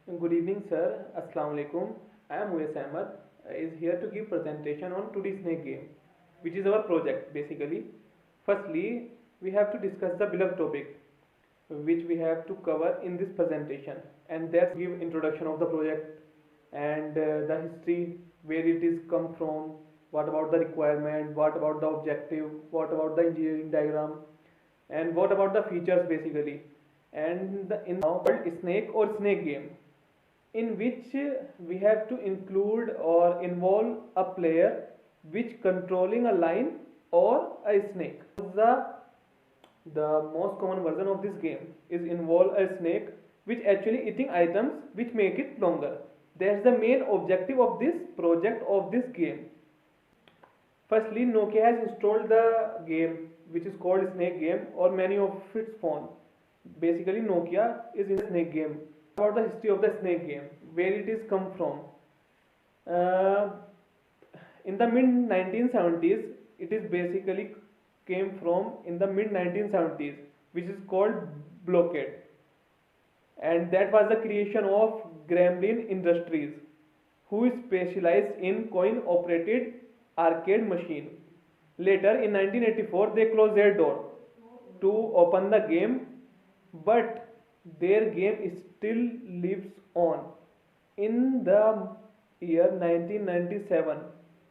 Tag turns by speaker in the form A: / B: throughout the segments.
A: Good evening, sir. Assalamu alaikum. I am Uwais Ahmed. Is here to give presentation on 2D Snake game, which is our project basically. Firstly, we have to discuss the beloved topic, which we have to cover in this presentation, and that's give introduction of the project and the history, where it is come from, what about the requirement, what about the objective, what about the engineering diagram, and what about the features basically. And in now called snake or snake game, in which we have to include or involve a player which controlling a lion or a snake. The most common version of this game is involve a snake which actually eating items which make it longer. That's the main objective of this project of this game. Firstly, Nokia has installed the game which is called Snake Game or many of its phone. Basically, Nokia is in Snake Game. About the history of the Snake Game, where it is come from. Uh, in the mid 1970s, it is basically came from in the mid 1970s, which is called Blockade, and that was the creation of Gremlin Industries, who specialized in coin-operated arcade machine. Later, in 1984, they closed their door to open the game, but their game still lives on. In the year 1997,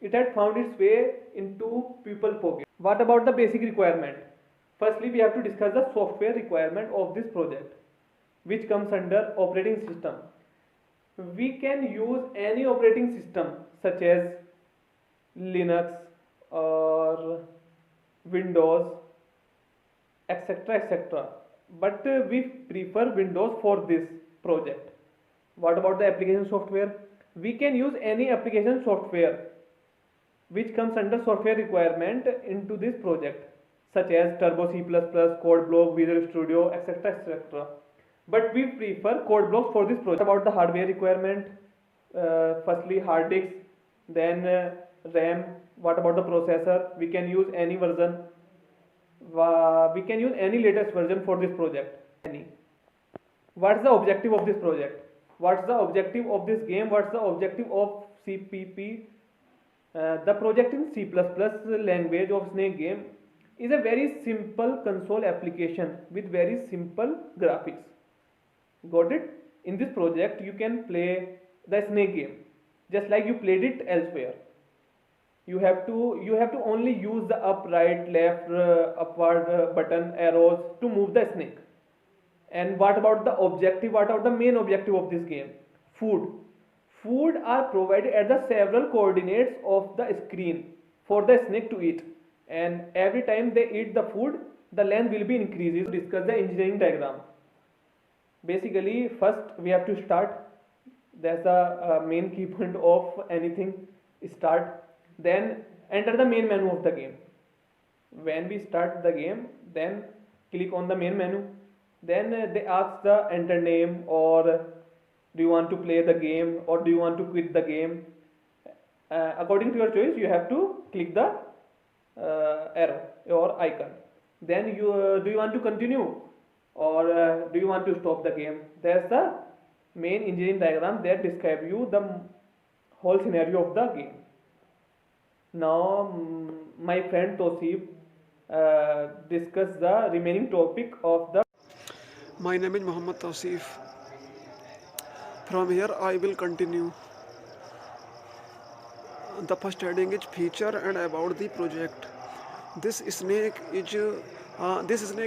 A: it had found its way into people's pocket. What about the basic requirement? Firstly, we have to discuss the software requirement of this project, which comes under operating system. We can use any operating system such as Linux or Windows, etc., etc., but we prefer Windows for this project. What about the application software? We can use any application software which comes under software requirement into this project, such as Turbo C++, CodeBlock, Visual Studio, etc., etc., but we prefer CodeBlocks for this project. About the hardware requirement, firstly hard disk, then RAM. What about the processor? We can use any version. We can use any latest version for this project. Any. What's the objective of this project? What's the objective of this game? What's the objective of CPP? The project in C++ language of Snake Game is a very simple console application with very simple graphics. Got it? In this project, you can play the Snake Game just like you played it elsewhere. You have to only use the up, right, left, upward button arrows to move the snake. And what about the objective? What about the main objective of this game? Food. Food are provided at the several coordinates of the screen for the snake to eat. And every time they eat the food, the length will be increases. Discuss the engineering diagram. Basically, first we have to start. That's the main key point of anything. Start. Then enter the main menu of the game. When we start the game, then click on the main menu. Then they ask the enter name, or do you want to play the game, or do you want to quit the game. According to your choice, you have to click the arrow or icon. Then do you want to continue, or do you want to stop the game. There's the main engineering diagram that describe you the whole scenario of the game. Now, my friend Tosif discuss the remaining topic of the.
B: My name is Muhammad Tausif. From here, I will continue. The first heading is feature and about the project. This snake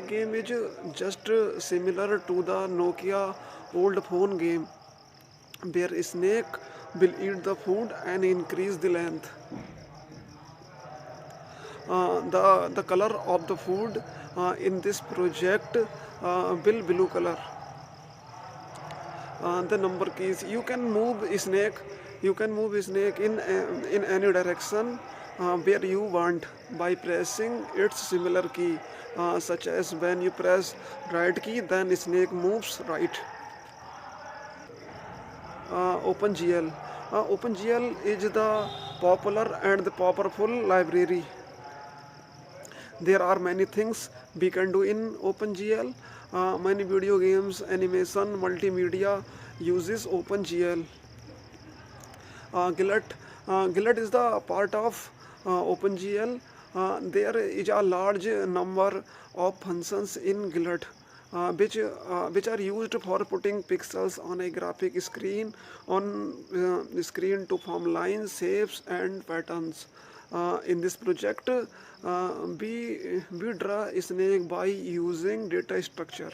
B: game is just similar to the Nokia old phone game, where a snake will eat the food and increase the length. The color of the food in this project will blue color. The number keys, you can move a snake in any direction where you want by pressing its similar key, such as when you press right key, then snake moves right. OpenGL. OpenGL is the popular and the powerful library. There are many things we can do in OpenGL. Many video games, animation, multimedia, uses OpenGL. Gillette is the part of OpenGL. There is a large number of functions in Gillette, which are used for putting pixels on a graphic screen the screen to form lines, shapes, and patterns. In this project, we draw a snake by using data structure.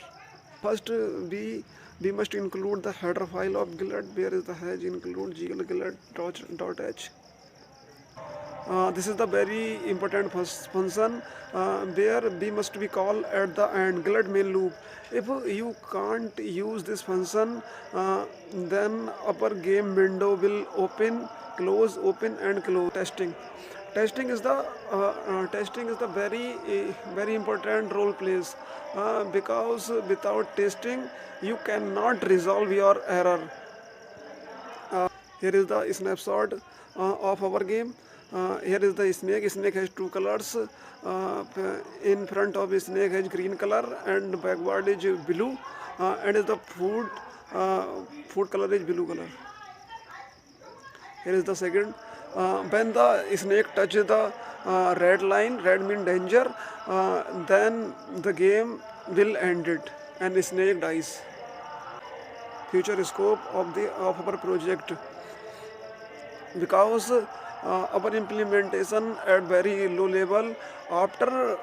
B: First, we must include the header file of Gillette. Where is the hash? Include gillette.h. This is the very important function where we must be called at the end Gillette main loop. If you can't use this function, then upper game window will open, and close. Testing is the very important role plays, because without testing you cannot resolve your error. Here is the snapshot of our game. Here is the snake. Snake has two colors. In front of the snake has green color and backward is blue, and is the food color is blue color. Here is the second. When the snake touches the red line, red means danger, then the game will end it and the snake dies. Future scope of our project, because our implementation at very low level. After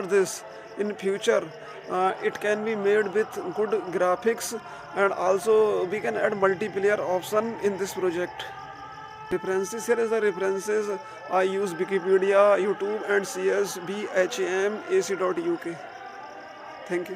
B: this, in future, it can be made with good graphics, and also we can add multiplayer option in this project. References, here is the references. I use Wikipedia, YouTube, and CSBHAM.ac.uk. Thank you.